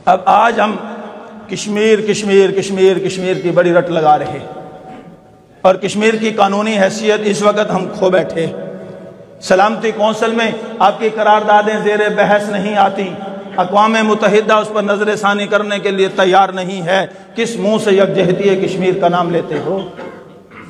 اب آج ہم کشمیر کشمیر کشمیر کشمیر کی بڑی رٹ لگا رہے اور کشمیر کی قانونی حیثیت اس وقت ہم کھو بیٹھے۔ سلامتی کونسل میں آپ کی قراردادیں زیر بحث نہیں آتی، اقوام متحدہ اس پر نظر ثانی کرنے کے لیے تیار نہیں ہے۔ کس منہ سے یکجہتی کشمیر کا نام لیتے ہو؟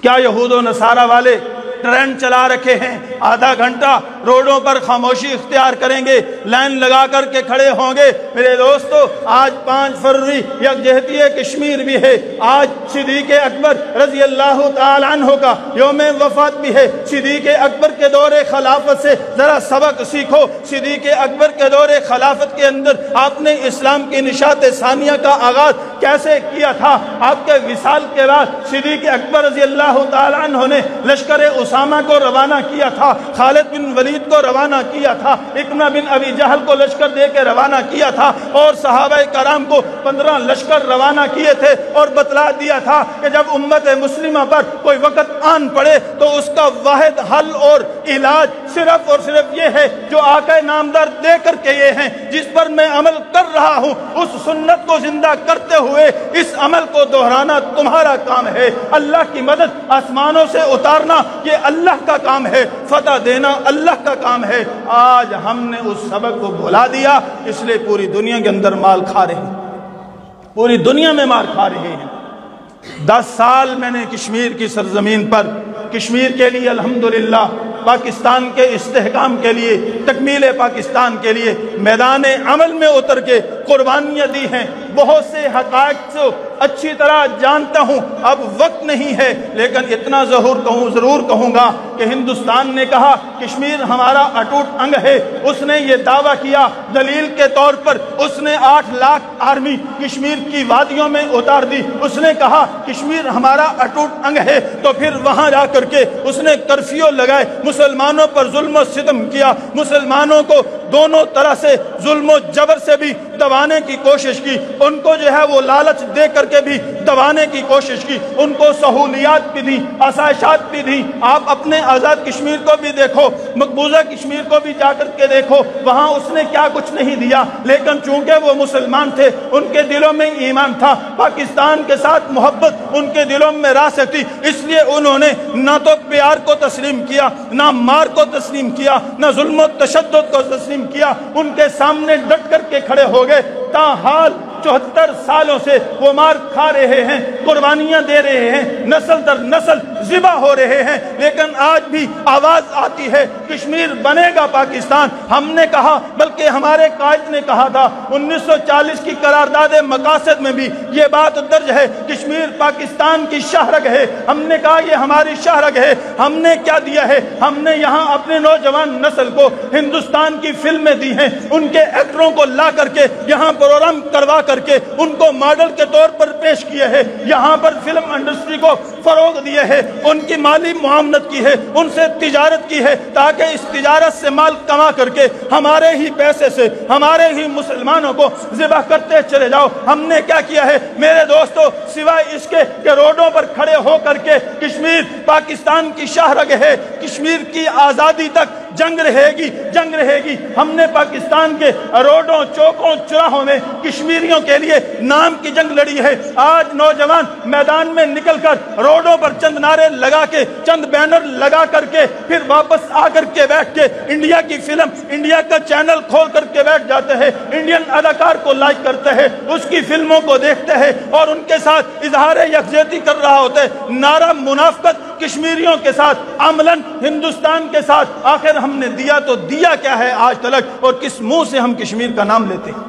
کیا یہود و نصارہ والے ٹرین چلا رکھے ہیں؟ آدھا گھنٹہ روڈوں پر خاموشی اختیار کریں گے، لائن لگا کر کے کھڑے ہوں گے۔ میرے دوستو، آج 5 فروری یکجہتی کشمیر بھی ہے، آج صدیق اکبر رضی اللہ تعالی عنہ کا یوم وفات بھی ہے۔ صدیق اکبر کے دور خلافت سے ذرا سبق سیکھو۔ صدیق اکبر کے دور خلافت کے اندر آپ نے اسلام کی نشاط ثانیہ کا آغاز کیسے کیا تھا؟ آپ کے وصال کے بعد صدیق اکبر رضی اللہ تعالی عنہ نے لشکر اسامہ کو روانہ کیا تھا، خالد بن ولید کو روانہ کیا تھا، اکرمہ بن ابی جہل کو لشکر دے کے روانہ کیا تھا، اور صحابہ کرام کو 15 لشکر روانہ کیے تھے، اور بتلا دیا تھا کہ جب امت مسلمہ پر کوئی وقت آن پڑے تو اس کا واحد حل اور علاج صرف اور صرف یہ ہے جو آقا نامدار دے کر کے یہ ہیں، جس پر میں عمل کر رہا ہوں اس سنت کو زندہ کرتے ہوئے اس عمل کو دہرانا تمہارا کام ہے۔ اللہ کی مدد آسمانوں سے اتارنا یہ اللہ کا کام ہے، فتح دینا اللہ کا کام ہے۔ آج ہم نے اس سبق کو بھلا دیا، اس لیے پوری دنیا کے اندر مال کھا رہے ہیں، پوری دنیا میں مار کھا رہے ہیں۔ 10 سال میں نے کشمیر کی سرزمین پر کشمیر کے لیے الحمدللہ پاکستان کے استحکام کے لیے، تکمیل پاکستان کے لیے میدان عمل میں اتر کے قربانیاں دی ہیں۔ بہت سے حقائق سے اچھی طرح جانتا ہوں، اب وقت نہیں ہے، لیکن اتنا ضرور کہوں گا کہ ہندوستان نے کہا کشمیر ہمارا اٹوٹ انگ ہے۔ اس نے یہ دعویٰ کیا، دلیل کے طور پر اس نے 8 لاکھ آرمی کشمیر کی وادیوں میں اتار دی۔ اس نے کہا کشمیر ہمارا اٹوٹ انگ ہے، تو پھر وہاں جا کر کے اس نے کرفیو لگائے، مسلمانوں پر ظلم و ستم کیا، مسلمانوں کو دونوں طرح سے ظلم و جبر سے بھی دبانے کی کوشش کی، ان کو جو ہے وہ لالچ دے کر کے بھی دبانے کی کوشش کی، ان کو سہولیات بھی دی، آسائشات بھی دی۔ آپ اپنے آزاد کشمیر کو بھی دیکھو، مقبوضہ کشمیر کو بھی جا کر کے دیکھو، وہاں اس نے کیا کچھ نہیں دیا، لیکن چونکہ وہ مسلمان تھے، ان کے دلوں میں ایمان تھا، پاکستان کے ساتھ محبت ان کے دلوں میں راسخ تھی، اس لیے انہوں نے نہ تو پیار کو تسلیم کیا، نہ مار کو تسلیم کیا، نہ ظلم و تشدد کو تسلیم کیا، ان کے سامنے ڈٹ کر کے کھڑے ہو گئے۔ تاحال 74 سالوں سے وہ مار کھا رہے ہیں، قربانیاں دے رہے ہیں، نسل در نسل ذبح ہو رہے ہیں، لیکن آج بھی آواز آتی ہے کشمیر بنے گا پاکستان۔ ہم نے کہا، بلکہ ہمارے قائد نے کہا تھا 1940 کی قرارداد مقاصد میں بھی یہ بات درج ہے، کشمیر پاکستان کی شاہرگ ہے۔ ہم نے کہا یہ ہماری شاہرگ ہے۔ ہم نے کیا دیا ہے؟ ہم نے یہاں اپنے نوجوان نسل کو ہندوستان کی فلمیں دی ہیں، ان کے ایکٹروں کو لا کر کے یہاں پروگرام کروا کر کے ان کو ماڈل کے طور پر پیش کیے ہیں، یہاں پر فلم انڈسٹری کو فروغ دیے ہیں، ان کی مالی معاونت کی ہے، ان سے تجارت کی ہے، تاکہ اس تجارت سے مال کما کر کے ہمارے ہی پیسے سے ہمارے ہی مسلمانوں کو ذبح کرتے چلے جاؤ۔ ہم نے کیا کیا ہے میرے دوستو، سوائے اس کے کہ روڈوں پر کھڑے ہو کر کے کشمیر پاکستان کی شاہرگ ہے، کشمیر کی آزادی تک جنگ رہے گی، جنگ رہے گی۔ ہم نے پاکستان کے روڈوں، چوکوں، چراہوں میں کشمیریوں کے لیے نام کی جنگ لڑی ہے۔ آج نوجوان میدان میں نکل کر روڈوں پر چند نعرے لگا کے، چند بینر لگا کر کے، پھر واپس آ کر کے بیٹھ کے انڈیا کی فلم، انڈیا کا چینل کھول کر کے بیٹھ جاتے ہیں، انڈین اداکار کو لائک کرتے ہیں، اس کی فلموں کو دیکھتے ہیں اور ان کے ساتھ اظہار یکجہتی کر رہا ہوتا ہے۔ نعرہ منافقت کشمیریوں کے ساتھ، عملاً ہندوستان کے ساتھ۔ آخر ہم نے دیا تو دیا کیا ہے آج تلک، اور کس منہ سے ہم کشمیر کا نام لیتے ہیں؟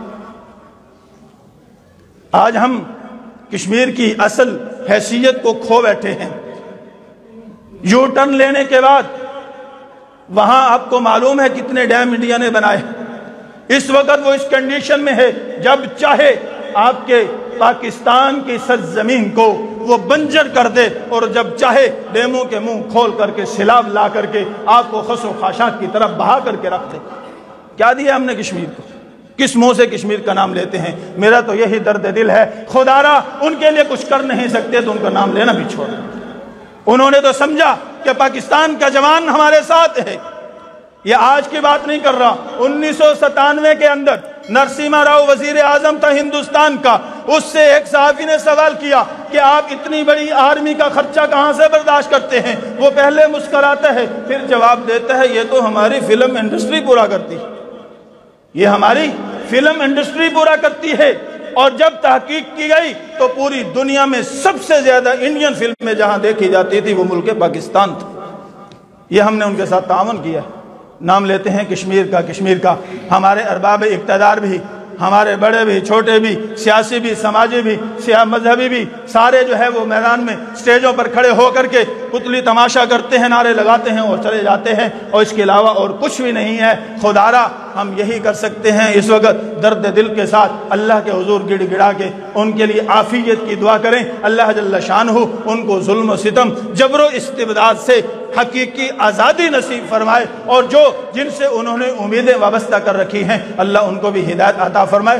آج ہم کشمیر کی اصل حیثیت کو کھو بیٹھے ہیں۔ یو ٹرن لینے کے بعد وہاں آپ کو معلوم ہے کتنے ڈیم انڈیا نے بنائے، اس وقت وہ اس کنڈیشن میں ہے جب چاہے آپ کے پاکستان کی سرزمین کو وہ بنجر کر دے، اور جب چاہے ڈیموں کے منہ کھول کر کے سیلاب لا کر کے آپ کو خس و خاشاک کی طرف بہا کر کے رکھ دے۔ کیا دیا ہم نے کشمیر کو؟ کس منہ سے کشمیر کا نام لیتے ہیں؟ میرا تو یہی درد دل ہے، خدا را ان کے لیے کچھ کر نہیں سکتے تو ان کا نام لینا بھی چھوڑ۔ انہوں نے تو سمجھا کہ پاکستان کا جوان ہمارے ساتھ ہے۔ یہ آج کی بات نہیں کر رہا، 1997 کے اندر نرسیما راؤ وزیر اعظم تھا ہندوستان کا، اس سے ایک صحافی نے سوال کیا کہ آپ اتنی بڑی آرمی کا خرچہ کہاں سے برداشت کرتے ہیں؟ وہ پہلے مسکراتا ہے، پھر جواب دیتا ہے یہ تو ہماری فلم انڈسٹری پورا کرتی ہے، یہ ہماری فلم انڈسٹری پورا کرتی ہے۔ اور جب تحقیق کی گئی تو پوری دنیا میں سب سے زیادہ انڈین فلمیں جہاں دیکھی جاتی تھی وہ ملک پاکستان تھا۔ یہ ہم نے ان کے ساتھ تعاون کیا۔ نام لیتے ہیں کشمیر کا ہمارے ارباب اقتدار بھی، ہمارے بڑے بھی چھوٹے بھی، سیاسی بھی سماجی بھی سیاہ مذہبی بھی، سارے جو ہے وہ میدان میں سٹیجوں پر کھڑے ہو کر کے پتلی تماشا کرتے ہیں، نعرے لگاتے ہیں اور چلے جاتے ہیں، اور اس کے علاوہ اور کچھ بھی نہیں ہے۔ خدارا ہم یہی کر سکتے ہیں اس وقت درد دل کے ساتھ اللہ کے حضور گڑ گڑا کے ان کے لیے عافیت کی دعا کریں، اللہ جل شانہ ان کو ظلم و ستم جبر و استبداد سے حقیقی آزادی نصیب فرمائے، اور جن سے انہوں نے امیدیں وابستہ کر رکھی ہیں اللہ ان کو بھی ہدایت عطا فرمائے۔